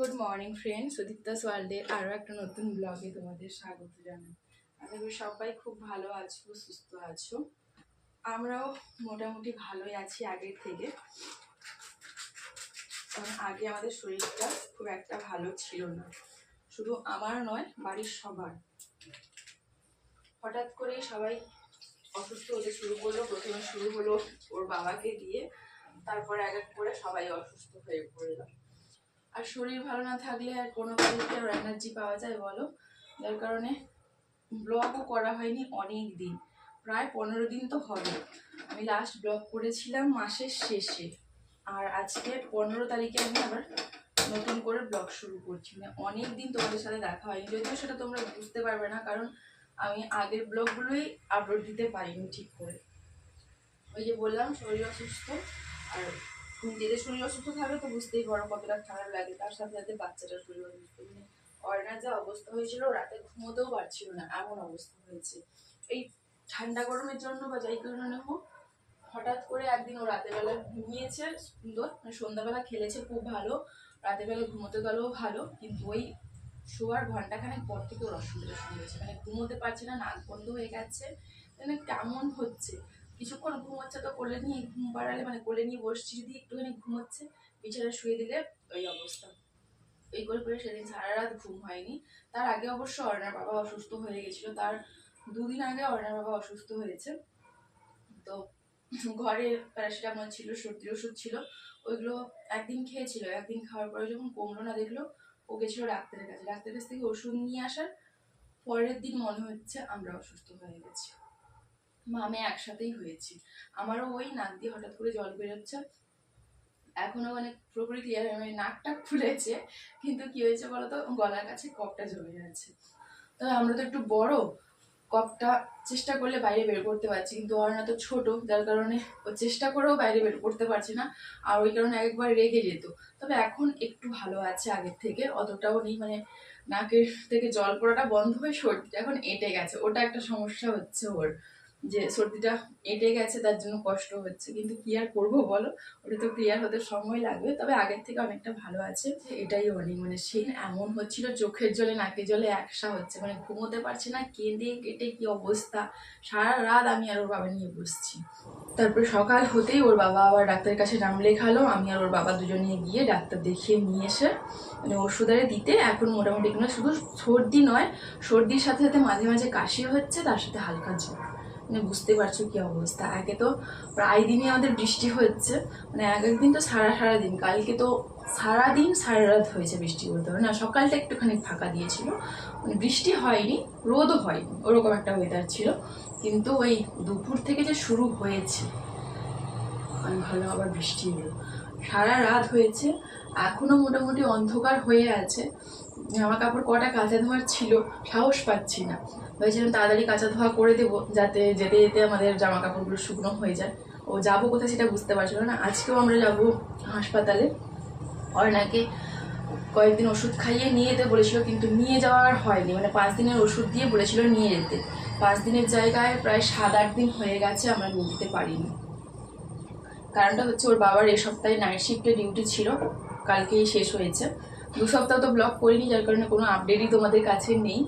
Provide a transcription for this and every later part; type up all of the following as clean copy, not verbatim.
Good morning friend, সুদীপ্তাস ওয়ার্ল্ডের আরও একটা নতুন ব্লগে তোমাদের স্বাগত জানাই। আশা করি সবাই খুব ভালো আছো, সুস্থ আছো। আমরাও মোটামুটি ভালোই আছি আগের থেকে। কারণ আগে আমাদের শরীরটা খুব একটা ভালো ছিল না, শুধু আমার নয় বাড়ির সবার। হঠাৎ করেই সবাই অসুস্থ হতে শুরু করলো। প্রথমে শুরু হলো ওর বাবাকে দিয়ে, তারপরে এক এক করে সবাই অসুস্থ হয়ে পড়লো। আর শরীর ভালো না থাকলে আর কোনো কাজে আর এনার্জি পাওয়া যায় বলো? যার কারণে ব্লগও করা হয়নি অনেক দিন, প্রায় 15 দিন তো হবে। আমি লাস্ট ব্লগ করেছিলাম মাসের শেষে, আর আজকে 15 তারিখে আমি আবার নতুন করে ব্লগ শুরু করছি। মানে অনেক দিন তোমাদের সাথে দেখা হয়নি, যদিও সেটা তোমরা বুঝতে পারবে না, কারণ আমি আগের ব্লগগুলোই আপলোড দিতে পারিনি ঠিক করে। ওই যে বললাম শরীর অসুস্থ, আর নিজেদের শরীর অসুস্থ থাকলে তো বুঝতেই পারো কতটা খারাপ লাগে, তার সাথে সাথে বাচ্চাটার শরীর অসুস্থ। মানে অর্ণার যা অবস্থা হয়েছিল, রাতে ঘুমোতেও পারছিল না, এমন অবস্থা হয়েছে। এই ঠান্ডা গরমের জন্য বা যাই কারণে হোক, হঠাৎ করে একদিন ও রাতের বেলা ঘুমিয়েছে সুন্দর, মানে সন্ধ্যাবেলা খেলেছে খুব ভালো, রাতের বেলা ঘুমোতে গেলেও ভালো, কিন্তু ওই শোয়ার ঘন্টাখানেক পর থেকে ওর অসুবিধা শুরু হয়েছে। মানে ঘুমোতে পারছে না, নাক বন্ধ হয়ে গেছে, মানে কেমন হচ্ছে। কিছুক্ষণ ঘুমোচ্ছে তো কোলে নিয়ে ঘুম পাড়ালে, মানে কোলে নিয়ে বসছি যদি একটুখানি ঘুমোচ্ছে, বিছানা শুয়ে দিলে ওই অবস্থা। এই করে করে সেদিন সারা রাত ঘুম হয়নি। তার আগে অবশ্য অর্ণার বাবা অসুস্থ হয়ে গেছিল, তার 2 দিন আগে অর্ণার বাবা অসুস্থ হয়েছে। তো ঘরে প্যারাসিটামল ছিল, সর্দির ওষুধ ছিল, ওইগুলো একদিন খেয়েছিল। একদিন খাওয়ার পরে যখন কমলো না দেখলো, ও গেছিল ডাক্তারের কাছে। ডাক্তারের কাছ থেকে ওষুধ নিয়ে আসার পরের দিন মনে হচ্ছে আমরা অসুস্থ হয়ে গেছি। আমি একসাথেই হয়েছি। আমারও ওই নাক দিয়ে হঠাৎ করে জল বেরোচ্ছে, এখনো মানে পুরোপুরি ক্লিয়ার হয়, মানে নাকটা খুলেছে, কিন্তু কি হয়েছে বলতো, গলার কাছে কপটা জমে যাচ্ছে। তো আমরা তো একটু বড়, কপটা চেষ্টা করলে বাইরে বের করতে পারছি, কিন্তু অর্ণা তো ছোট, যার কারণে ও চেষ্টা করেও বাইরে বের করতে পারছে না, আর ওই কারণে একবার রেগে যেত। তবে এখন একটু ভালো আছে আগের থেকে, অতটাও নেই। মানে নাকের থেকে জল পড়াটা বন্ধ হয়ে সর্দিটা এখন এঁটে গেছে, ওটা একটা সমস্যা হচ্ছে ওর, যে সর্দিটা এঁটে গেছে, তার জন্য কষ্ট হচ্ছে। কিন্তু কি আর করবো বলো, ওটা তো ক্লিয়ার হতে সময় লাগবে। তবে আগের থেকে অনেকটা ভালো আছে, এটাই অনেক। মানে সেই এমন হচ্ছিল, চোখের জলে নাকের জলে একসা হচ্ছে, মানে ঘুমোতে পারছে না, কেঁদে কেটে কি অবস্থা। সারা রাত আমি আর ওর বাবা নিয়ে বসছি। তারপরে সকাল হতেই ওর বাবা আবার ডাক্তারের কাছে নাম লেখালো, আমি আর ওর বাবা দুজনে গিয়ে ডাক্তার দেখিয়ে নিয়ে এসে মানে ওষুধ আরে দিতে। এখন মোটামুটি কোনো শুধু সর্দি নয়, সর্দির সাথে সাথে মাঝে মাঝে কাশি হচ্ছে, তার সাথে হালকা জ্বর। মানে বুঝতে পারছো কি অবস্থা। আগে তো প্রায় দিনই আমাদের বৃষ্টি হচ্ছে, মানে এক একদিন তো সারা দিন। কালকে তো সারাদিন সারা রাত হয়েছে বৃষ্টি, বলতে হবে না। সকালটা একটুখানি ফাঁকা দিয়েছিল, মানে বৃষ্টি হয়নি, রোদও হয়নি, ওরকম একটা ওয়েদার ছিল। কিন্তু ওই দুপুর থেকে যে শুরু হয়েছে, আমি ভালো আবার বৃষ্টি এলো, সারা রাত হয়েছে। এখনো মোটামুটি অন্ধকার হয়ে আছে। জামা কাপড় কটা কাঁচা ধোয়ার ছিল, সাহস পাচ্ছি না। ভেবেছিলাম তাড়াতাড়ি কাঁচা ধোয়া করে দেবো, যাতে যেতে যেতে আমাদের জামা কাপড়গুলো শুকনো হয়ে যায়। ও যাবো কোথায় সেটা বুঝতে পারছিল না। আজকেও আমরা যাব হাসপাতালে। অর্ণাকে কয়েকদিন ওষুধ খাইয়ে নিয়ে যেতে বলেছিল, কিন্তু নিয়ে যাওয়া আর হয়নি। মানে 5 দিনের ওষুধ দিয়ে বলেছিল নিয়ে যেতে, 5 দিনের জায়গায় প্রায় 7-8 দিন হয়ে গেছে আমরা নিয়ে যেতে পারিনি। কারণটা হচ্ছে ওর বাবার এই সপ্তাহে নাইট শিফটে ডিউটি ছিল, কালকেই শেষ হয়েছে। 2 সপ্তাহ তো ব্লগ করিনি, যার কারণে কোনো আপডেটই তোমাদের কাছে নেই।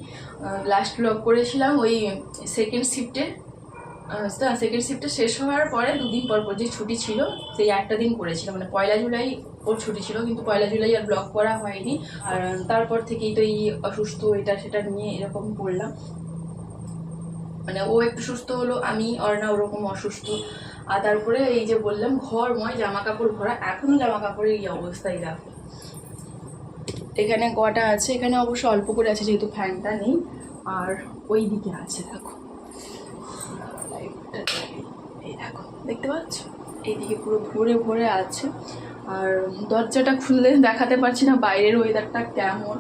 লাস্ট ব্লগ করেছিলাম ওই সেকেন্ড শিফটে শেষ হওয়ার পরে 2 দিন পর যে ছুটি ছিল, সেই একটা দিন করেছিলাম। মানে 1 জুলাই ওর ছুটি ছিল, কিন্তু 1 জুলাই আর ব্লগ করা হয়নি। আর তারপর থেকেই তো এই অসুস্থ, এটা সেটা নিয়ে এরকম করলাম। মানে ও একটু সুস্থ হলো, আমি অর্ণা ওরকম অসুস্থ। আর তারপরে এই যে বললাম ঘরময় জামা কাপড় ভরা, এখনো জামা কাপড়ের এই অবস্থায় দেখো। এখানে কটা আছে, এখানে অবশ্য অল্প করে আছে যেহেতু ফ্যানটা নেই, আর ওই দিকে আছে দেখো, এই দেখো দেখতে পাচ্ছ, এইদিকে পুরো ভরে ভরে আছে। আর দরজাটা খুললে দেখাতে পারছি না বাইরের ওয়েদারটা কেমন,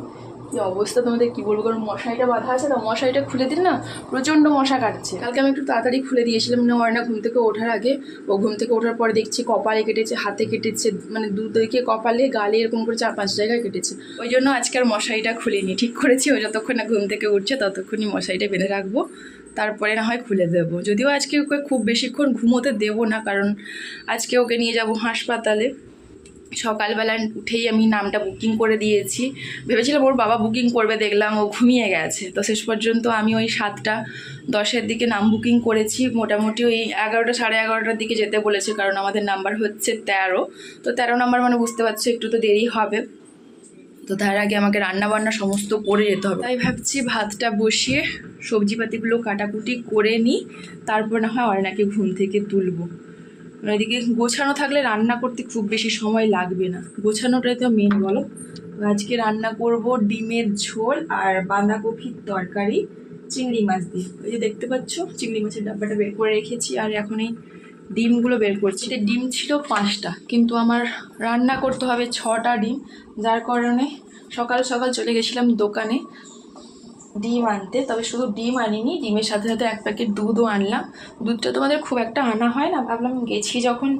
কি অবস্থা তোমাদের কি বলবো। কারণ মশারিটা বাঁধা আছে, তো মশারিটা খুলে দিলে না প্রচণ্ড মশা কাটছে। কালকে আমি একটু তাড়াতাড়ি খুলে দিয়েছিলাম, না অর্ণা ঘুম থেকে ওঠার আগে। ও ঘুম থেকে ওঠার পরে দেখছি কপালে কেটেছে, হাতে কেটেছে, মানে দুদিকে কপালে গালে এরকম করে 4-5 জায়গায় কেটেছে। ওই জন্য আজকে আর মশারিটা খুলিনি, ঠিক করেছি ও যতক্ষণ না ঘুম থেকে উঠছে ততক্ষণই মশারিটা বেঁধে রাখবো, তারপরে না হয় খুলে দেবো। যদিও আজকে ওকে খুব বেশিক্ষণ ঘুমোতে দেবো না, কারণ আজকে ওকে নিয়ে যাব হাসপাতালে। সকালবেলা উঠেই আমি নামটা বুকিং করে দিয়েছি। ভেবেছিলাম ওর বাবা বুকিং করবে, দেখলাম ও ঘুমিয়ে গেছে। তো শেষ পর্যন্ত আমি ওই 7:10 দিকে নাম বুকিং করেছি। মোটামুটি ওই 11টা সাড়ে 11টার দিকে যেতে বলেছে, কারণ আমাদের নাম্বার হচ্ছে 13। তো 13 নাম্বার মানে বুঝতে পারছো একটু তো দেরি হবে। তো তার আগে আমাকে রান্নাবান্না সমস্ত করে যেতে হবে। তাই ভাবছি ভাতটা বসিয়ে সবজিপাতিগুলো কাটাকুটি করে নিই, তারপর না হয় অয়নাকে ঘুম থেকে তুলবো। এদিকে গোছানো থাকলে রান্না করতে খুব বেশি সময় লাগবে না, গোছানোটাই তো মেন বলো। আজকে রান্না করব ডিমের ঝোল আর বাঁধাকপির তরকারি চিংড়ি মাছ দিয়ে। ওই যে দেখতে পাচ্ছ চিংড়ি মাছের ডাব্বাটা বের করে রেখেছি, আর এখন এই ডিমগুলো বের করছি। ডিম ছিল 5টা, কিন্তু আমার রান্না করতে হবে 6টা ডিম, যার কারণে সকাল সকাল চলে গেছিলাম দোকানে ডিম আনতে। তবে শুধু ডিম আনিনি, ডিমের সাথে সাথে 1 প্যাকেট দুধও আনলাম। দুধটা তোমাদের খুব একটা আনা হয় না, ভাবলাম গেছি যখন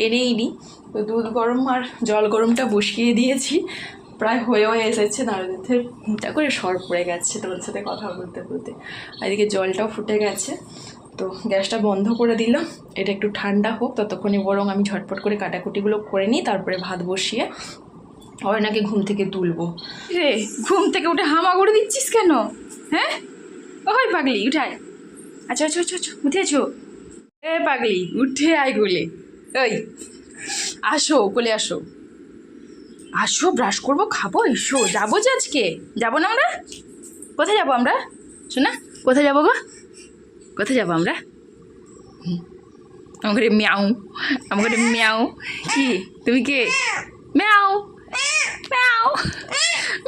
এনেই নিই। তো দুধ গরম আর জল গরমটা বসিয়ে দিয়েছি, প্রায় হয়েও এসেছে। নাড়াতে ঘুমটা করে সর পড়ে গেছে তোমাদের সাথে কথা বলতে বলতে। আর এদিকে জলটাও ফুটে গেছে, তো গ্যাসটা বন্ধ করে দিলাম। এটা একটু ঠান্ডা হোক, ততক্ষণে বরং আমি ঝটপট করে কাটাকুটিগুলো করে নিই, তারপরে ভাত বসিয়ে অয়নাকে ঘুম থেকে তুলবো। রে ঘুম থেকে উঠে হামা করে দিচ্ছিস কেন? হ্যাঁ ওই পাগলি উঠায়। আচ্ছা আচ্ছা আচ্ছা আচ্ছা উঠে আছো? এ পাগলি উঠে আয় কোলে। ওই আসো কোলে আসো, আসো ব্রাশ করবো, খাবো, এসো। যাবো যে আজকে, যাবো না আমরা? কোথায় যাবো আমরা শোনা? কোথায় যাবো গো? কোথায় যাবো আমরা? আমাকে মিয়াও, আমাকে মিয়াও। কি তুমি কে? Miao Miao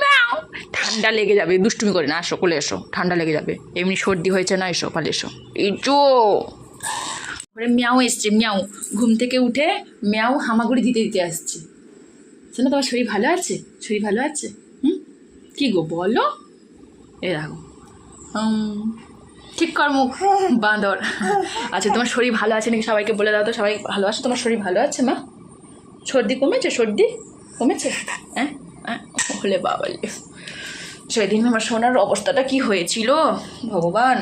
Miao. ঠান্ডা লেগে যাবে, দুষ্টুমি করে না, আসো কোলে এসো, ঠান্ডা লেগে যাবে। এমনি সর্দি হয়েছে না, এসো পালে এসো। এই তো মিয়াও এসছে, মিয়াও। ঘুম থেকে উঠে মিয়াও হামাগুড়ি দিতে দিতে আসছে। শোনো তোমার শরীর ভালো আছে? শরীর ভালো আছে? কি গো বলো? এ রাখো ঠিক কর মুখ বাঁদর। আচ্ছা তোমার শরীর ভালো আছে নাকি সবাইকে বলে দাও তো, সবাই ভালো আছে? তোমার শরীর ভালো আছে মা? সর্দি কমেছে? সর্দি কমেছে? হ্যাঁ হলে বাবালে, সেদিন আমার সোনার অবস্থাটা কি হয়েছিল ভগবান।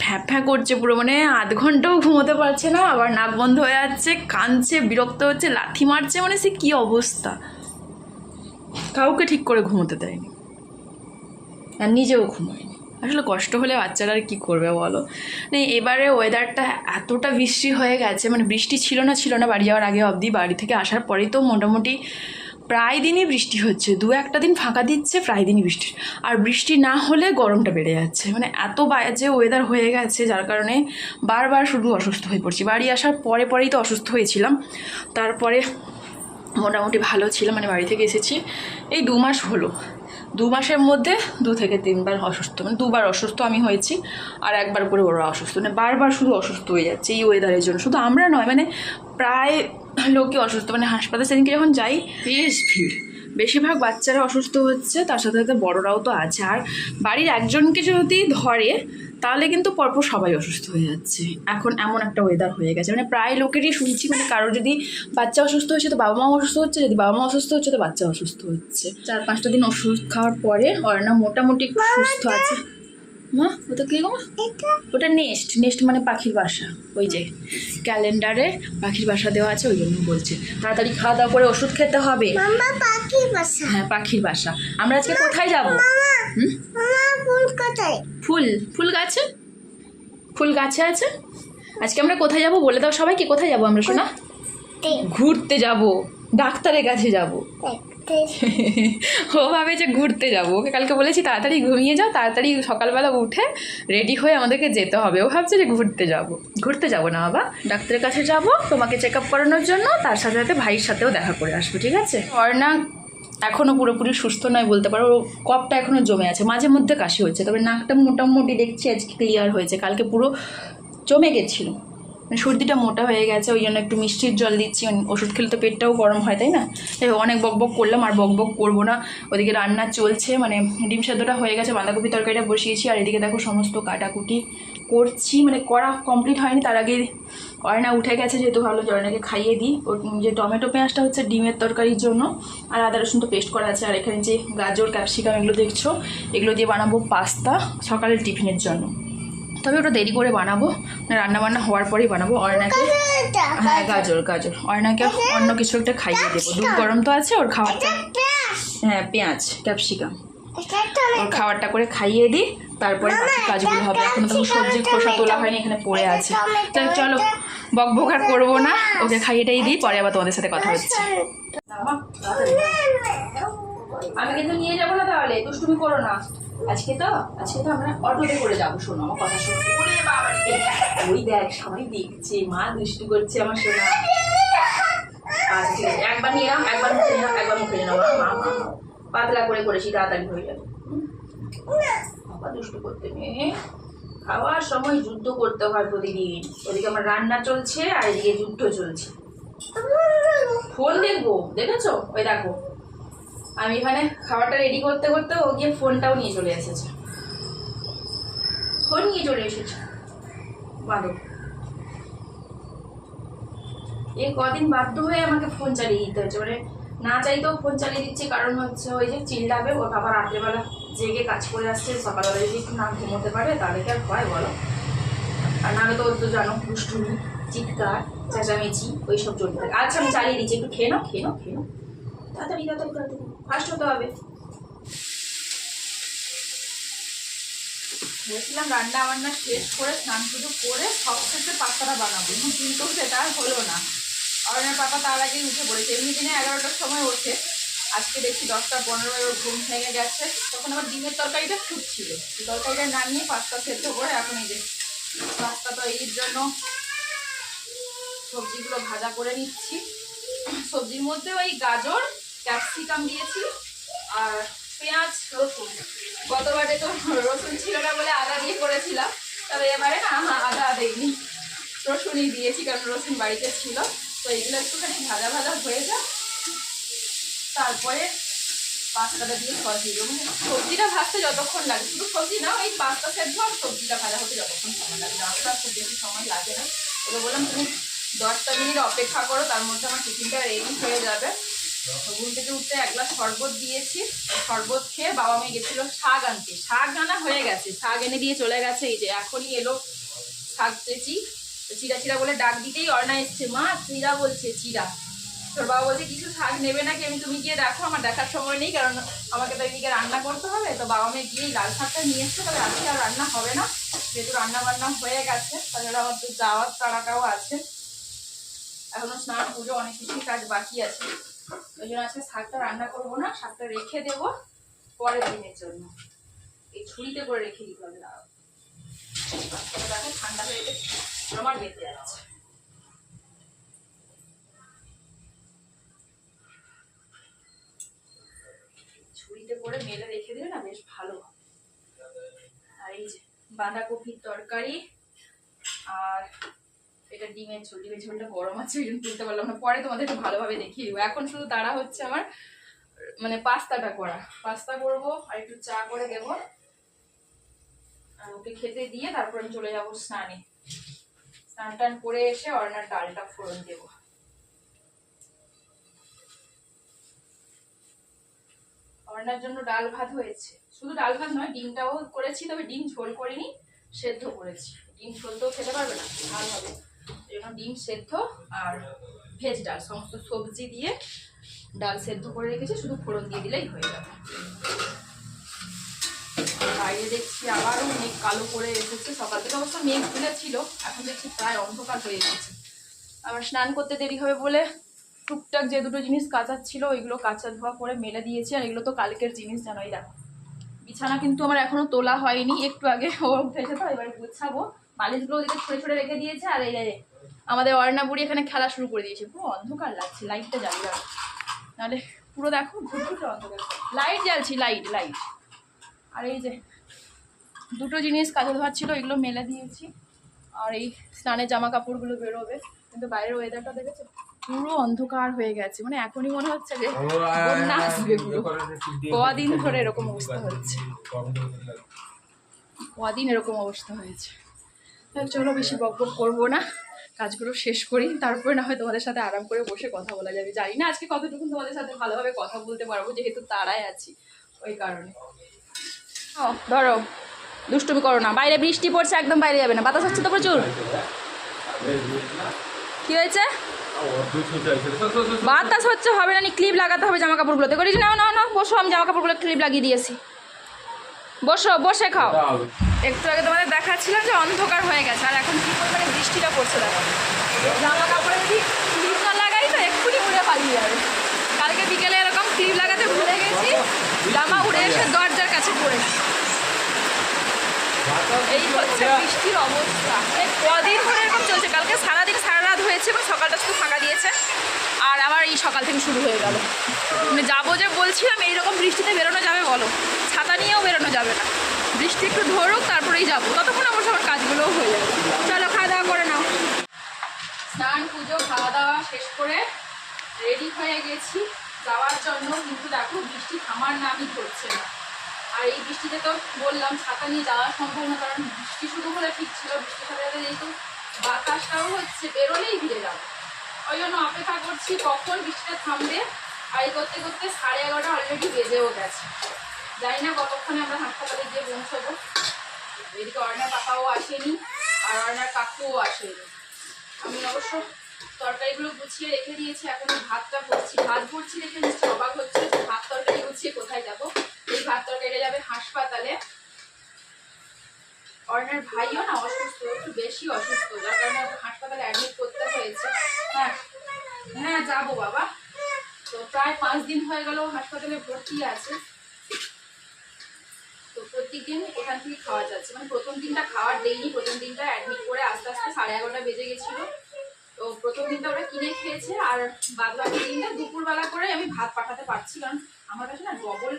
ফ্যাঁ ফ্যাঁ করছে পুরো, মানে আধ ঘন্টাও ঘুমোতে পারছে না, আবার নাক বন্ধ হয়ে যাচ্ছে, কাঁদছে, বিরক্ত হচ্ছে, লাথি মারছে, মানে সে কী অবস্থা। কাউকে ঠিক করে ঘুমোতে দেয়নি, আর নিজেও ঘুমোয়নি। আসলে কষ্ট হলে বাচ্চারা আর কী করবে বলো। মানে এবারে ওয়েদারটা এতটা বৃষ্টি হয়ে গেছে, মানে বৃষ্টি ছিল না বাড়ি যাওয়ার আগে অবধি। বাড়ি থেকে আসার পরেই তো মোটামুটি প্রায় দিনই বৃষ্টি হচ্ছে, 2-1টা দিন ফাঁকা দিচ্ছে, প্রায় দিনই বৃষ্টি। আর বৃষ্টি না হলে গরমটা বেড়ে যাচ্ছে, মানে এত বাজে ওয়েদার হয়ে গেছে, যার কারণে বারবার শুধু অসুস্থ হয়ে পড়ছি। বাড়ি আসার পরেই তো অসুস্থ হয়েছিলাম, তারপরে মোটামুটি ভালো ছিলাম। মানে বাড়ি থেকে এসেছি এই 2 মাস হলো, 2 মাসের মধ্যে 2 থেকে 3 বার অসুস্থ, মানে 2 বার অসুস্থ আমি হয়েছি, আর 1 বার করে ওরা অসুস্থ। মানে বারবার শুধু অসুস্থ হয়ে যাচ্ছে এই ওয়েদারের জন্য। শুধু আমরা নয়, মানে প্রায় লোকে অসুস্থ। মানে হাসপাতালে সেদিনকে যখন যাই বেশ ভিড়, বেশিরভাগ বাচ্চারা অসুস্থ হচ্ছে, তার সাথে সাথে বড়রাও তো আছে। আর বাড়ির একজনকে যদি ধরে তাহলে কিন্তু পরপর সবাই অসুস্থ হয়ে যাচ্ছে। এখন এমন একটা ওয়েদার হয়ে গেছে, মানে প্রায় লোকেরই শুনছি, মানে কারোর যদি বাচ্চা অসুস্থ হচ্ছে তো বাবা মা অসুস্থ হচ্ছে, যদি বাবা মা অসুস্থ হচ্ছে তো বাচ্চা অসুস্থ হচ্ছে। 4-5টা দিন ওষুধ খাওয়ার পরে অর্ণা মোটামুটি একটু সুস্থ আছে। মা ওটা কি গো? ওটা নেস্ট মানে পাখির বাসা। ওই যে ক্যালেন্ডারে পাখির বাসা দেওয়া আছে, ওই জন্য বলছে তাড়াতাড়ি খাওয়া দাওয়া করে ওষুধ খেতে হবে। হ্যাঁ পাখির বাসা। আমরা আজকে কোথায় যাবো? ফুল গাছে আছে। আজকে আমরা কোথায় যাবো বলে দাও সবাইকে, কোথায় যাবো আমরা শোনা? ঘুরতে যাব, ডাক্তারের কাছে যাব। ও ভাবে যে ঘুরতে যাবো, ওকে কালকে বলেছি তাড়াতাড়ি ঘুমিয়ে যাও, তাড়াতাড়ি সকালবেলা উঠে রেডি হয়ে আমাদেরকে যেতে হবে। ও ভাবছে যে ঘুরতে যাবো না বাবা, ডাক্তারের কাছে যাব তোমাকে চেক আপ করানোর জন্য, তার সাথে সাথে ভাইয়ের সাথেও দেখা করে আসবো, ঠিক আছে? অর্ণা এখনও পুরোপুরি সুস্থ নয় বলতে পারো, কফটা এখনও জমে আছে, মাঝে মধ্যে কাশি হচ্ছে, তবে নাকটা মোটামুটি দেখছি আজকে ক্লিয়ার হয়েছে, কালকে পুরো জমে গেছিলো। সর্দিটা মোটা হয়ে গেছে, ওই জন্য একটু মিষ্টির জল দিচ্ছি। ওষুধ খেলে তো পেটটাও গরম হয়, তাই না? অনেক বকবক করলাম, আর বকবক করবো না। ওদিকে রান্না চলছে, মানে ডিম সেদ্ধটা হয়ে গেছে, বাঁধাকপি তরকারিটা বসিয়েছি, আর এদিকে দেখো সমস্ত কাটাকুটি করছি, মানে করা কমপ্লিট হয়নি। তার আগে অয়না উঠে গেছে, যেহেতু ভালো অয়নাকে খাইয়ে দিই। ওর যে টমেটো পেঁয়াজটা হচ্ছে ডিমের তরকারির জন্য, আর আদা রসুন তো পেস্ট করা আছে। আর এখানে যে গাজর ক্যাপসিকাম এগুলো দেখছো, এগুলো দিয়ে বানাবো পাস্তা সকালের টিফিনের জন্য। তবে ওটা দেরি করে বানাবো, রান্না বান্না হওয়ার পরেই বানাবো। অর্ণাকে, হ্যাঁ গাজর গাজর, অর্ণাকে অন্য কিছু একটা খাইয়ে দেবো। দুধ গরম তো আছে, ওর খাবারটা, হ্যাঁ পেঁয়াজ ক্যাপসিকাম, ওর খাবারটা করে খাইয়ে দিই, তারপরে বাকি কাজগুলো হবে। এখনো তো সবজির খোসা তোলা হয়নি, এখানে পড়ে আছে। তাই চলো বক বক আর করবো না, ওকে খাইয়েটাই দিই, পরে আবার তোমাদের সাথে কথা হচ্ছে। আমি কিন্তু নিয়ে যাবো না, তাহলে দুষ্টুমি করো না। আজকে তো আমরা অটোতে করে যাবো। শোনো আমার কথা, শোনো। ওই দেখ সবাই দেখছে, মা দুষ্টু করছে আমার সোনা। আচ্ছা ঠিক আছে, একবার নিয়ে নাও, একবার মুখে নাও, একবার মুখে নাও। মা মা পাতলা করে করেছি, তাড়াতাড়ি হয়ে যাবে। বাবা দুষ্টু করতে নেই, খাওয়ার সময় যুদ্ধ করতে হয় প্রতিদিন। ওদিকে আমার রান্না চলছে আর এদিকে যুদ্ধ চলছে। ফোন দেখবো, দেখেছো? ওই দেখো আমি এখানে খাবারটা রেডি করতে করতে ও গিয়ে ফোনটাও নিয়ে চলে এসেছে। ফোন নিয়ে চলে এসেছে বাদক। এই কদিন বাধ্য হয়ে আমাকে ফোন চালিয়ে দিতে হচ্ছে, মানে না চাইতেও ফোন চালিয়ে দিচ্ছে। কারণ হচ্ছে ওই যে চিল্লাবে, ওর বাবা রাত্রেবেলা জেগে কাজ করে আসছে, সকালবেলা যদি একটু না ঘুমোতে পারে তাহলে কি আর হয় বলো? আর নাহলে তো ওর তো জানো দুষ্টুমি, চিৎকার চেঁচামেচি ওইসব চলতে থাকে। আচ্ছা আমি চালিয়ে দিচ্ছি, একটু খেয়ে নাও তাড়াতাড়ি তাড়াতাড়ি ফার্স্ট হতে হবে। ভেবেছিলাম রান্না বান্না শেষ করে স্নান পুজো করে সবশেষে পাস্তাটা বানাবো, কিন্তু সেটা আর হলো না। অরণ্যের পাপা তার আগেই উঠে পড়েছে। এমনি দিনে 11টার সময় ওঠে, আজকে দেখছি 10টা-15 ওর ঘুম ভেঙে গেছে। তখন আমার ডিমের তরকারিটা ফুটছিল, এই তরকারিটা নামিয়ে পাস্তা সেদ্ধ করে এখন এই যে পাস্তা তো এর জন্য সবজিগুলো ভাজা করে নিচ্ছি। সবজির মধ্যে ওই গাজর ক্যাপসিকাম দিয়েছি আর পেঁয়াজ রসুন। গতবারে তো রসুন ছিল না বলে আদা দিয়ে করেছিলাম, তবে এবারে না আদা দেইনি, রসুনই দিয়েছি, কারণ রসুন বাড়িতে ছিল। তো এগুলো একটুখানি ভাজা ভাজা হয়ে যায়, তারপরে পাস্তাটা দিয়ে সস দিয়ে দেবো। সবজিটা ভাজতে যতক্ষণ লাগে, শুধু সবজি না, ওই পাস্তা সেদ্ধ আর সবজিটা ভাজা হতে যতক্ষণ সময় লাগে, রান্নাটা খুব বেশি সময় লাগে না। ওকে বললাম তুমি 10টা মিনিট অপেক্ষা করো, তার মধ্যে আমার টিফিনটা রেডি হয়ে যাবে। ঘুম থেকে উঠতে 1 গ্লাস শরবত দিয়েছি, শরবত খেয়ে বাবা মেয়ে গেছিল শাক আনতে। শাক আনা হয়ে গেছে, শাক এনে দিয়ে চলে গেছে। এই যে এখনই এলো শাক চেঁচি, চিরা চিরা বলে ডাক দিতেই অর্ণা এসছে, মা চিরা বলছে, চিরা। তোর বাবা বলছে কিছু শাক নেবে নাকি? আমি তুমি গিয়ে দেখো, আমার দেখার সময় নেই, কারণ আমাকে তো এদিকে রান্না করতে হবে। তো বাবা মেয়ে গিয়ে লাল শাকটা নিয়ে এসছে, তবে আজকে আর রান্না হবে না, যেহেতু রান্না বান্না হয়ে গেছে। তাছাড়া আমার তো যাওয়ার তাড়াটাও আছে, এখনো স্নান পুজো অনেক কিছুই কাজ বাকি আছে। ওই জন্য আজকে শাকটা রান্না করবো না, শাকটা রেখে দেবো পরের দিনের জন্য। এই ছুরিতে করে রেখে দিতে হবে। দেখো ঠান্ডা হয়ে গেছে, আমার বেঁচে যাচ্ছে। ছুরিতে করে মেলে রেখে দিলে না বেশ ভালো। আর এই যে বাঁধাকপির তরকারি আর এটা ডিমের ঝোল। ডিমের ঝোলটা গরম আছে, ওই জন্য তুলতে পারলাম না, পরে তোমাদের একটু ভালোভাবে দেখিয়ে দেবো। এখন শুধু তারা হচ্ছে আমার মানে পাস্তাটা করা, পাস্তা করবো আর একটু চা করে দেবো, আর ওকে খেতে দিয়ে তারপর আমি চলে যাবো স্নানে। স্নান টান করে এসে অর্ণার ডালটা ফোড়ন দেবো। অর্ণার জন্য ডাল ভাত হয়েছে, শুধু ডাল ভাত নয় ডিমটাও করেছি, তবে ডিম ঝোল করিনি, সেদ্ধ করেছি। ডিম ঝোল তো খেতে পারবে না, ভালো হবে, এই জন্য ডিম সেদ্ধ আর ভেজ ডাল সমস্ত সবজি দিয়ে ডাল সেদ্ধ করে রেখেছি, শুধু ফোড়ন দিয়ে দিলেই হয়ে যাবে। বাইরে দেখছি আবারও মেঘ কালো করে এসেছে, সকাল থেকে অবশ্য মেঘ খুলে ছিল, এখন দেখছি প্রায় অন্ধকার হয়ে এসেছে। আবার স্নান করতে দেরি হবে বলে টুকটাক যে দুটো জিনিস কাচার ছিল ওইগুলো কাচা ধোয়া করে মেলে দিয়েছি। আর এগুলো তো কালকের জিনিস জানোই। দেখো বিছানা কিন্তু আমার এখনো তোলা হয়নি, একটু আগে ও উঠেছে, তো এবার গুছাবো। বালিশগুলো ওদিকে ছড়ে ছড়ে রেখে দিয়েছে। আর এই আমাদের অর্ণা বুড়ি এখানে খেলা শুরু করে দিয়েছে, পুরো অন্ধকার লাগছে, লাইটটা জ্বালিয়ে রাখ, নাহলে পুরো দেখো ঘুরঘুরে অন্ধকার। Light জ্বালছি, light. আর এই যে দুটো জিনিস কাজে ধোয়ার ছিল, এগুলো মেলে দিয়েছি। আর এই স্নানের জামা কাপড়গুলো বেরোবে, কিন্তু বাইরের ওয়েদারটা দেখেছো পুরো অন্ধকার হয়ে গেছে, মানে এখনই মনে হচ্ছে যে বন্যা আসবে পুরো। কদিন ধরে এরকম অবস্থা হচ্ছে, কদিন এরকম অবস্থা হয়েছে। চলো বেশি বক বক করবো না, কাজগুলো শেষ করি, তারপরে না হয় তোমাদের সাথে আরাম করে বসে কথা বলা যাবে। জানি না আজকে কতটুকু তোমাদের সাথে ভালোভাবে কথা বলতে পারবো, যেহেতু তারাই আছি ওই কারণে। ও ধরো দুষ্টুমি করো না, বাইরে বৃষ্টি পড়ছে, একদম বাইরে যাবে না, বাতাস হচ্ছে তো প্রচুর। কি হয়েছে? বাতাস হচ্ছে, হবে না, ক্লিপ লাগাতে হবে জামা কাপড়গুলোতে। করিস না, না না, বসো, আমি জামা কাপড়গুলো ক্লিপ লাগিয়ে দিয়েছি। বসো, বসে খাও। একটু আগে তোমাদের দেখাচ্ছিলাম যে অন্ধকার হয়ে গেছে, আর এখন কি পরিমাণে বৃষ্টিটা পড়ছে দেখো। জামা কাপড়ে যদি ক্লিপ না লাগাই তো এক্ষুনি উড়ে পালিয়ে যাবে। কালকে বিকেলে এরকম ক্লিপ লাগাতে ভুলে গেছি, জামা উড়ে এসে দরজার কাছে পড়েছে। এই হচ্ছে বৃষ্টির অবস্থা, এই কদিন ধরে এরকম চলছে। কালকে সারাদিন সারা রাত হয়েছে এবং সকালটা শুধু ফাঁকা দিয়েছে, আর আবার এই সকাল থেকে শুরু হয়ে গেল। মানে যাবো যে বলছিলাম, এইরকম বৃষ্টিতে বেরোনো যাবে বলো? ছাতা নিয়েও বেরোনো যাবে না, বৃষ্টি একটু ধরুক তারপরেই যাবো, ততক্ষণ অবশ্য আমার কাজগুলোও হয়ে যাবে। চলো খাওয়া দাওয়া করে নাও। স্নান পুজো খাওয়া দাওয়া শেষ করে রেডি হয়ে গেছি যাওয়ার জন্য, কিন্তু দেখো বৃষ্টি থামার নামই করছে না। আর এই বৃষ্টিতে তো বললাম ছাতা নিয়ে যাওয়া সম্ভব না, কারণ বৃষ্টি শুরু হলে ঠিক ছিল, বৃষ্টির সাথে সাথে যেহেতু বাতাসটাও হচ্ছে, বেরোলেই ভিড়ে যাবে। ওই জন্য অপেক্ষা করছি কখন বৃষ্টিটা থামবে। আর এই করতে করতে 11:30 অলরেডি বেজেও গেছে। জানি না কতক্ষণে আমরা হাসপাতালে গিয়ে পৌঁছবো। এদিকে অর্ণার পাপাও আসেনি আর অর্ণার কাকুও আসেনি। আমি অবশ্য তরকারিগুলো গুছিয়ে রেখে দিয়েছি, এখন ভাতটা ভরছি। ভাত ভরছি দেখে নিশ্চয় অবাক হচ্ছে যে ভাত তরকারি গুছিয়ে কোথায় যাবো। এই ভাত তরকারিটা যাবে হাসপাতালে। অর্ণার ভাইও না অসুস্থ, একটু বেশি অসুস্থ, যার কারণে হাসপাতালে অ্যাডমিট করতে হয়েছে। হ্যাঁ হ্যাঁ যাবো বাবা। তো প্রায় 5 দিন হয়ে গেল হাসপাতালে ভর্তি আছে। তো প্রত্যেকদিন এখান থেকে খাওয়া যাচ্ছে, মানে প্রথম দিনটা খাওয়ার দেয়নি, প্রথম দিনটা অ্যাডমিট করে আস্তে আস্তে 11:30 বেজে গেছিল। তো প্রথম দিনটা ওরা কিনে খেয়েছে, আর বাদ বাকি দিনটা দুপুরবেলা করে আমি ভাত পাঠাতে পারছি, কারণ আমার কাছে না ডবল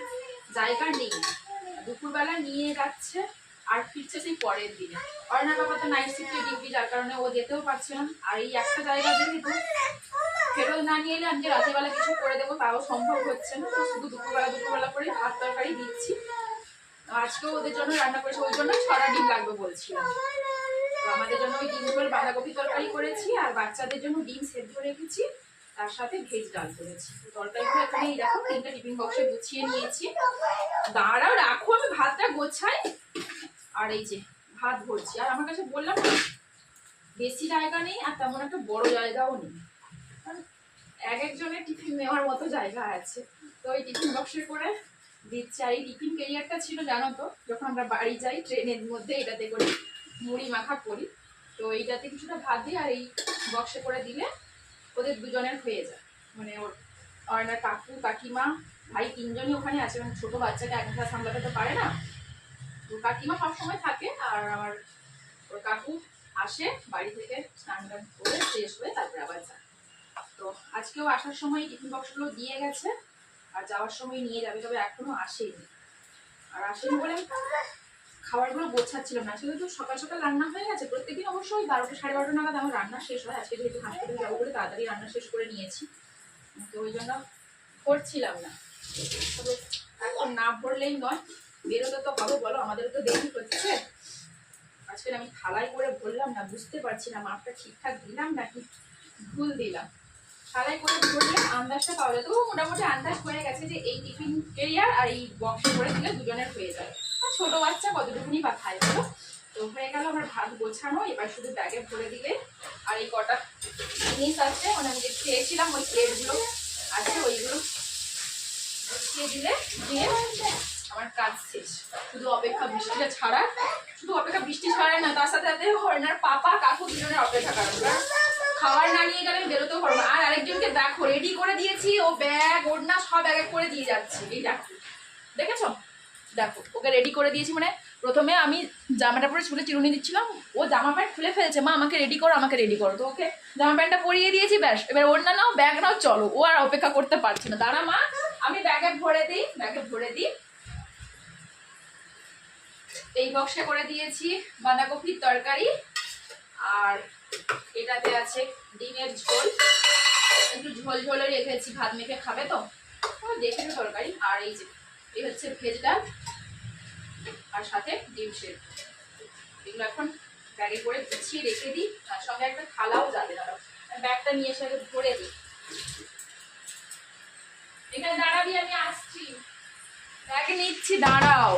জায়গা নেই। দুপুরবেলা নিয়ে যাচ্ছে আর ফিরছে সেই পরের দিনে। অর্ণার বাবা তো নাইট শিফটে ডিউটি, যার কারণে ও যেতেও পারছে না। আর এই একটা জায়গা যেহেতু ফেরত না নিয়ে এলে আজকে রাতেরবেলা কিছু করে দেবো, তাও সম্ভব হচ্ছে না। তো শুধু দুপুরবেলা করে ভাত তরকারি দিচ্ছি। আজকেও ওদের জন্য রান্না করেছি, ওই জন্য 6টা ডিম লাগবে বলছিলাম। তো আমাদের জন্য ওই ডিম ঝোল বাঁধাকপি তরকারি করেছি, আর বাচ্চাদের জন্য ডিম সেদ্ধ রেখেছি, তার সাথে ভেজ ডাল করেছি। তরকারিগুলো এখানে এই দেখো 3টা টিফিন বক্সে গুছিয়ে নিয়েছি। দাঁড়াও রাখো, আমি ভাতটা গোছাই। আর এই যে ভাত ভরছি। আর আমার কাছে বললাম বেশি জায়গা নেই, আর তেমন একটা বড় জায়গাও নেই, এক একজনের টিফিন নেওয়ার মতো জায়গা আছে। তো ওই টিফিন বক্সে করে দিচ্ছি। আর এই টিফিন ক্যারিয়ারটা ছিল জানো তো, যখন আমরা বাড়ি যাই ট্রেনের মধ্যে এটাতে করে মুড়ি মাখা করি। তো এইটাতে কিছুটা ভাত দিই, আর এই বক্সে করে দিলে ওদের দুজনের হয়ে যায়। মানে ওর অর্ণার কাকু কাকিমা ভাই 3জনই ওখানে আছে, মানে ছোট বাচ্চাকে একলা সামলাতে তো পারে না। তো কাকিমা সবসময় থাকে, আর আমার ওর কাকু আসে বাড়ি থেকে স্নান টান করে শেষ হয়ে তারপরে আবার যায়। তো আজকেও আসার সময় টিফিন বক্সগুলো দিয়ে গেছে, আর যাওয়ার সময় নিয়ে যাবে, তবে এখনো আসেনি। আর আসেনি বলে খাবারগুলো গোছাচ্ছিলাম না। আসলে তো সকাল সকাল রান্না হয়ে গেছে, প্রত্যেকদিন অবশ্যই 12টা 12:30 নাগাদ আমার রান্না শেষ হয়। আজকে যেহেতু হাসপাতালে যাবো বলে তাড়াতাড়ি রান্না শেষ করে নিয়েছি, তো ওই জন্য করছিলাম না। তবে এখন না ভরলেই নয়, বেরোতে তো হবে বলো, আমাদেরও তো দেরি হচ্ছে। আজকে আমি থালায় করে ভরলাম না, বুঝতে পারছি না মাপটা ঠিকঠাক দিলাম নাকি ভুল দিলাম। থালায় করে ভরলে আন্দাজটা পাওয়া যায়। তো মোটামুটি আন্দাজ হয়ে গেছে যে এই টিফিন ক্যারিয়ার আর এই বক্সে করে দিলে দুজনের হয়ে যায়। আর ছোট বাচ্চা কতটুকুনি বা খায় বলো। তো হয়ে গেল আমার ভাত গোছানো, এবার শুধু ব্যাগে ভরে দিলে। আর এই কটা জিনিস আছে, মানে আমি যে খেয়েছিলাম ওই প্লেটগুলো আছে, ওইগুলো গুছিয়ে দিলে দিয়ে আমার কাজ শেষ। শুধু অপেক্ষা বৃষ্টিটা ছাড়া, শুধু অপেক্ষা বৃষ্টি ছাড়াই না, তার সাথে সাথে হর্নার পাপা কাকু দুজনের অপেক্ষা করার, খাবার না নিয়ে গেলে বেরোতেও পারবো না। আর আরেকজনকে দেখো রেডি করে দিয়েছি, ও ব্যাগ ওড়না সব এক এক করে দিয়ে যাচ্ছে। এই দেখো, দেখেছো, দেখো ওকে রেডি করে দিয়েছি। মানে প্রথমে আমি জামাটা পরে চুলে চিরুনি দিচ্ছিলাম, ও জামা প্যান্ট খুলে ফেলেছে, মা আমাকে রেডি করো আমাকে রেডি করো। তো ওকে জামা প্যান্টটা পরিয়ে দিয়েছি, ব্যাস এবার ওড়না নাও ব্যাগ নাও চলো। ও আর অপেক্ষা করতে পারছে না, দাঁড়া মা আমি ব্যাগে ভরে দিই, ব্যাগে ভরে দিই। এই বক্সে করে দিয়েছি বাঁধাকপির তরকারি, আর এটাতে আছে ডিমের ঝোল, একটু ঝোল ঝোলে রেখেছি, ভাত মেখে খাবে তো দেখে তরকারি। আর এই যে এই হচ্ছে ভেজ ডাল, আর সাথে ডিম সেদ্ধ। এগুলো এখন ব্যাগে করে গুছিয়ে রেখে দিই, তার সঙ্গে একটা থালাও যাবে না। ব্যাগটা নিয়ে এসে ভরে দিই। এখানে দাঁড়াবি, আমি আসছি, ব্যাগে নিচ্ছি, দাঁড়াও।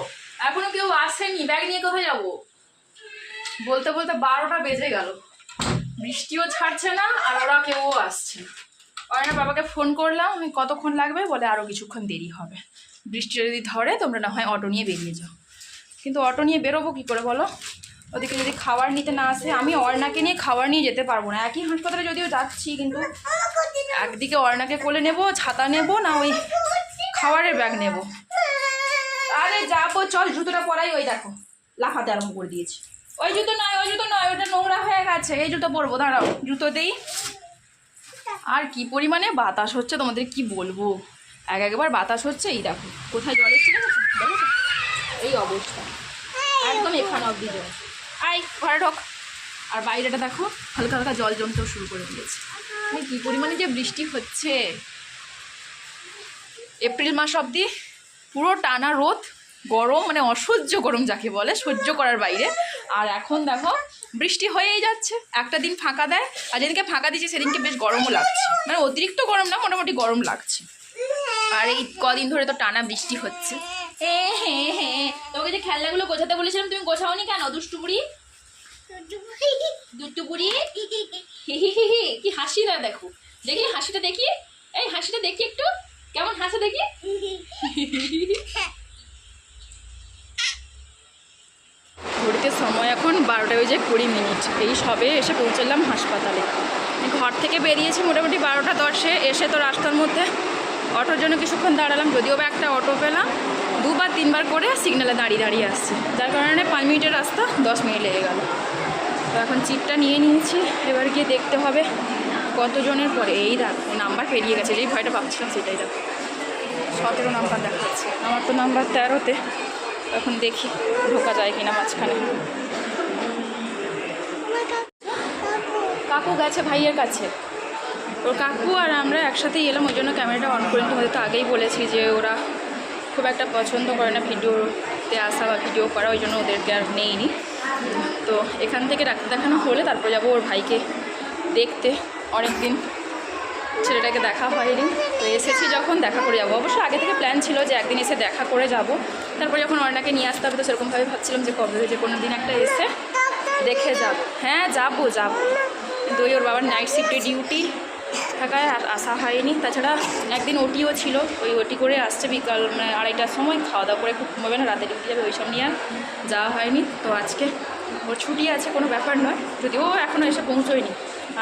এখনো কেউ আসেনি, ব্যাগ নিয়ে কোথায় যাবো? বলতে বলতে 12টা বেজে গেল, বৃষ্টিও ছাড়ছে না আর ওরা কেউ আসছে না। অয়নার বাবাকে ফোন করলাম, আমি কতক্ষণ লাগবে, বলে আরও কিছুক্ষণ দেরি হবে, বৃষ্টি যদি ধরে তোমরা না হয় অটো নিয়ে বেরিয়ে যাও। কিন্তু অটো নিয়ে বেরোবো কী করে বলো? ওদিকে যদি খাবার নিতে না আসে, আমি অর্ণাকে নিয়ে খাবার নিয়ে যেতে পারবো না। একই হাসপাতালে যদিও যাচ্ছি, কিন্তু একদিকে অর্ণাকে কোলে নেব, ছাতা নেব না ওই খাবারের ব্যাগ নেব। আরে যাবো, চল জুতোটা পরাই। ওই দেখো লাফাতে আরম্ভ করে দিয়েছি। ওই জুতো নয়, ওই জুতো নয়, ওটা নোংরা হয়ে গেছে, এই জুতো পরবো, দাঁড়াও জুতোতেই। আর কি পরিমাণে বাতাস হচ্ছে তোমাদের কি বলবো, একবার বাতাস হচ্ছে। এই দেখো কোথায় জল এসছে, দেখো এই অবস্থা, একদম এখানে অব্দি জল। আই ঘরে ঢোক। আর বাইরেটা দেখো হালকা হালকা জল জমতেও শুরু করে দিয়েছে। মানে কি পরিমাণে যে বৃষ্টি হচ্ছে, এপ্রিল মাস অবধি পুরো টানা রোদ, গরম, মানে অসহ্য গরম যাকে বলে, সহ্য করার বাইরে। আর এখন দেখো বৃষ্টি হয়েই যাচ্ছে, একটা দিন ফাঁকা দেয়, আর যেদিনকে ফাঁকা দিচ্ছে সেদিনকে বেশ গরমও লাগছে, মানে অতিরিক্ত গরম না, মোটামুটি গরম লাগছে। আর এই কদিন ধরে তো টানা বৃষ্টি হচ্ছে। হ্যাঁ হ্যাঁ হ্যাঁ, তোমাকে যে খেলনাগুলো গোছাতে বলেছিলাম তুমি গোছাওনি কেন? দুষ্টুপুরি দুষ্টুপুরি, কি হাসি না, দেখো দেখি হাসিটা দেখি, এই হাসিটা দেখি একটু, কেমন হাসে দেখি। ঘড়িতে সময় এখন 12:20, এই সবে এসে পৌঁছলাম হাসপাতালে। ঘর থেকে বেরিয়েছি মোটামুটি 12:10, এসে তো রাস্তার মধ্যে অটোর জন্য কিছুক্ষণ দাঁড়ালাম, যদিও বা একটা অটো পেলাম, 2-3 বার করে সিগন্যালে দাঁড়িয়ে দাঁড়িয়ে আসছে, যার কারণে 5 মিনিটের রাস্তা 10 মিনিট লেগে গেল। তো এখন চিটটা নিয়ে নিয়েছি, এবার গিয়ে দেখতে হবে কতজনের পরে। এই দেখো নাম্বার পেরিয়ে গেছে, যেই ভয়টা পাচ্ছিলাম সেটাই দেখো, 17 নাম্বার দেখাচ্ছে, আমার তো নাম্বার 13-তে। এখন দেখি ঢোকা যায় কিনা মাঝখানে। কাকু গেছে ভাইয়ের কাছে, ওর কাকু আর আমরা একসাথেই এলাম, ওই জন্য ক্যামেরাটা অন করি। তোমাদের তো আগেই বলেছি যে ওরা খুব একটা পছন্দ করে না ভিডিওতে আসা বা ভিডিও করা, ওই জন্য ওদেরকে আর নেইনি। তো এখান থেকে ডাক্তার দেখানো হলে তারপর যাবো ওর ভাইকে দেখতে, অনেকদিন ছেলেটাকে দেখা হয়নি, তো এসেছি যখন দেখা করে যাবো। অবশ্য আগে থেকে প্ল্যান ছিল যে একদিন এসে দেখা করে যাব, তারপর যখন অর্ণাকে নিয়ে আসতে হবে তো সেরকমভাবে ভাবছিলাম যে কবে যে কোনো দিন একটা এসে দেখে যাব। হ্যাঁ যাবো, কিন্তু ওই ওর বাবার নাইট শিফটে ডিউটি থাকায় আসা হয়নি। তাছাড়া একদিন ওটিও ছিল, ওই ওটি করে আসছে বিকাল 2:30টার সময়, খাওয়া দাওয়া করে খুব ঘুমাবে না, রাতে ডিউটি যাবে, ওই সব নিয়ে আর যাওয়া হয়নি। তো আজকে ওর ছুটি আছে, কোনো ব্যাপার নয়, যদিও এখনও এসে পৌঁছোয়নি।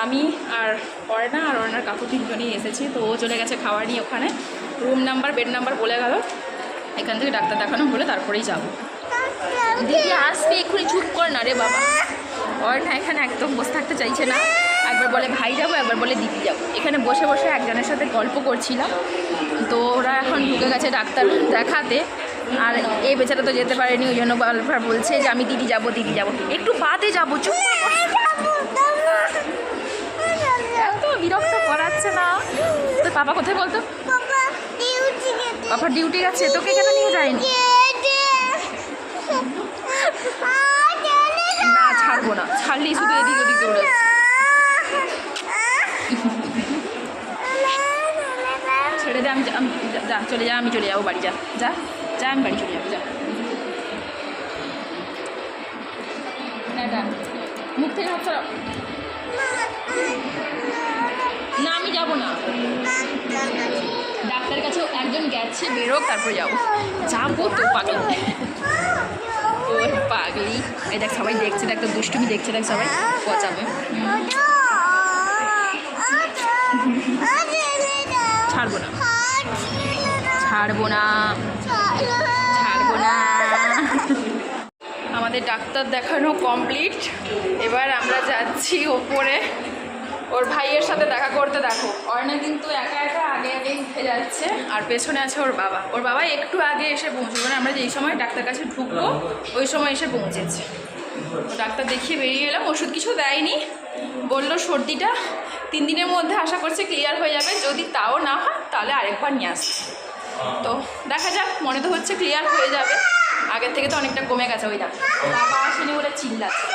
আমি আর অর্ণা আর অর্ণার কাকু 3জনই এসেছি। তো ও চলে গেছে খাওয়ার নিয়ে, ওখানে রুম নাম্বার বেড নাম্বার বলে গেল, এখান থেকে ডাক্তার দেখানো হলে তারপরেই যাবো। দিদি আসবে এক্ষুনি, চুপ কর না রে বাবা। অর্ণা এখানে একদম বসে থাকতে চাইছে না, একবার বলে ভাই যাবো, একবার বলে দিদি যাবো। এখানে বসে বসে একজনের সাথে গল্প করছিলাম, তো ওরা এখন ঢুকে গেছে ডাক্তার দেখাতে, আর এই বেচারা তো যেতে পারেনি, ওই জন্য বারবার বলছে যে আমি দিদি যাবো দিদি যাবো, একটু বাদে যাবো, চুপ এত বিরক্ত করাচ্ছে না। তো পাপা কোথায় বলতো? পাপা ডিউটি গেছে, তোকে কেন নিয়ে যায়নি? না ছাড়বো না, ছাড়লেই শুধু এদিক ওদিক দৌড়াচ্ছে। ছেড়ে দে, আমি যা চলে যা, আমি চলে যাবো বাড়ি, যা যা যা, আমি বাড়ি চলে যাবো, যা। মুখ থেকে হাত সরাও। না আমি যাবো না, ডাক্তারের কাছে একজন গেছে, বেরোক তারপরে যাবো। যাবো তো পাগল, ওর পাগলি। এই দেখ সবাই দেখছে, দেখ তো দুষ্টুমি দেখছে, দেখ সবাই পচাবে। ছাড়বো না, ছাড়বো না, ছাড়বো না। আমাদের ডাক্তার দেখানো কমপ্লিট, এবার আমরা যাচ্ছি ওপরে ওর ভাইয়ের সাথে দেখা করতে। দেখো অর্ণা কিন্তু একা একা আগে আগে উঠে যাচ্ছে, আর পেছনে আছে ওর বাবা। ওর বাবা একটু আগে এসে পৌঁছবে, মানে আমরা যেই সময় ডাক্তার কাছে ঢুকবো ওই সময় এসে পৌঁছেছে। তো ডাক্তার দেখিয়ে বেরিয়ে এলাম, ওষুধ কিছু দেয়নি, বললো সর্দিটা 3 দিনের মধ্যে আশা করছে ক্লিয়ার হয়ে যাবে, যদি তাও না হয় তাহলে আরেকবার নিয়ে আসবে। তো দেখা যাক, মনে তো হচ্ছে ক্লিয়ার হয়ে যাবে, আগের থেকে তো অনেকটা কমে গেছে। ওই ডাক্তার বাবা আসেনি বলে চিল্লাচ্ছে,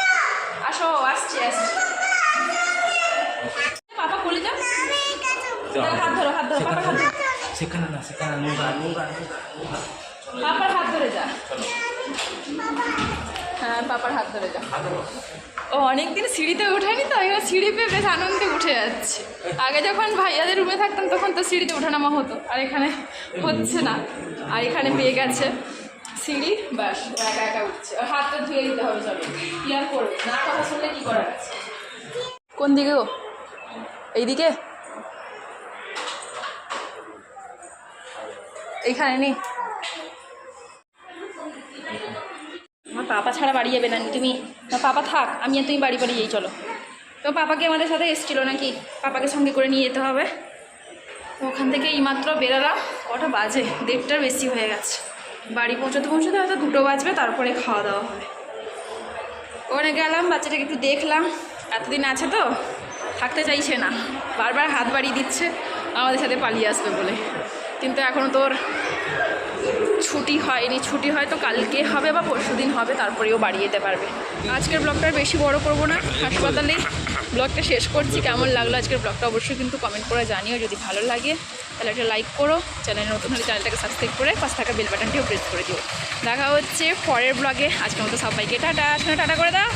আসো আসছি আসছি। পাপা কোলে যাও, হাত ধরো হাত ধরো, পাপার হাত ধরো, সেখানে না, সেখানে নোংরা নোংরা, পাপার হাত ধরে যা। পাপার হাত ধরে যা। ও অনেকদিন সিঁড়িতে ওঠেনি তো, এবার সিঁড়ি পেয়ে বেশ আনন্দে উঠে যাচ্ছে। আগে যখন ভাইয়াদের রুমে থাকতাম তখন তো সিঁড়িতে ওঠানামা হতো, আর এখানে হচ্ছে না। আর এখানে পেয়ে গেছে সিঁড়ি, ব্যাস একা একা উঠছে। আর হাতটা ধুয়ে দিতে হবে, চলো কি আর করবে, না কথা শুনলে কি করার আছে। কোন দিকে গো? এইদিকে? এইখানে নেই, আমার পাপা ছাড়া বাড়ি যাবে না তুমি, না পাপা থাক, আমি আর তুমি বাড়ি বাড়ি যাই। চলো, তো পাপাকে আমাদের সাথে এসেছিলো নাকি, পাপাকে সঙ্গে করে নিয়ে যেতে হবে। তো ওখান থেকে এইমাত্র বেরোলাম, কটা বাজে, 1:30টার বেশি হয়ে গেছে। বাড়ি পৌঁছতে পৌঁছতে হয়তো 2টো বাজবে, তারপরে খাওয়া দাওয়া হবে। ওখানে গেলাম, বাচ্চাটাকে একটু দেখলাম, এতদিন আছে তো থাকতে চাইছে না, বারবার হাত বাড়িয়ে দিচ্ছে আমাদের সাথে পালিয়ে আসবে বলে, কিন্তু এখনও তোর ছুটি হয়নি। ছুটি হয়তো কালকে হবে বা পরশুদিন হবে, তারপরেও বাড়ি যেতে পারবে। আজকের ব্লগটা বেশি বড় করব না, হাসপাতালে ব্লগটা শেষ করছি। কেমন লাগলো আজকের ব্লগটা অবশ্যই কিন্তু কমেন্ট করে জানিও। যদি ভালো লাগে তাহলে একটা লাইক করো, চ্যানেলে নতুন হলে চ্যানেলটাকে সাবস্ক্রাইব করে পাশে থাকা বেল বাটনটিও প্রেস করে দিও। দেখা হচ্ছে পরের ব্লগে। আজকের মতো সবাইকে টাটা, টাটা করে দাও।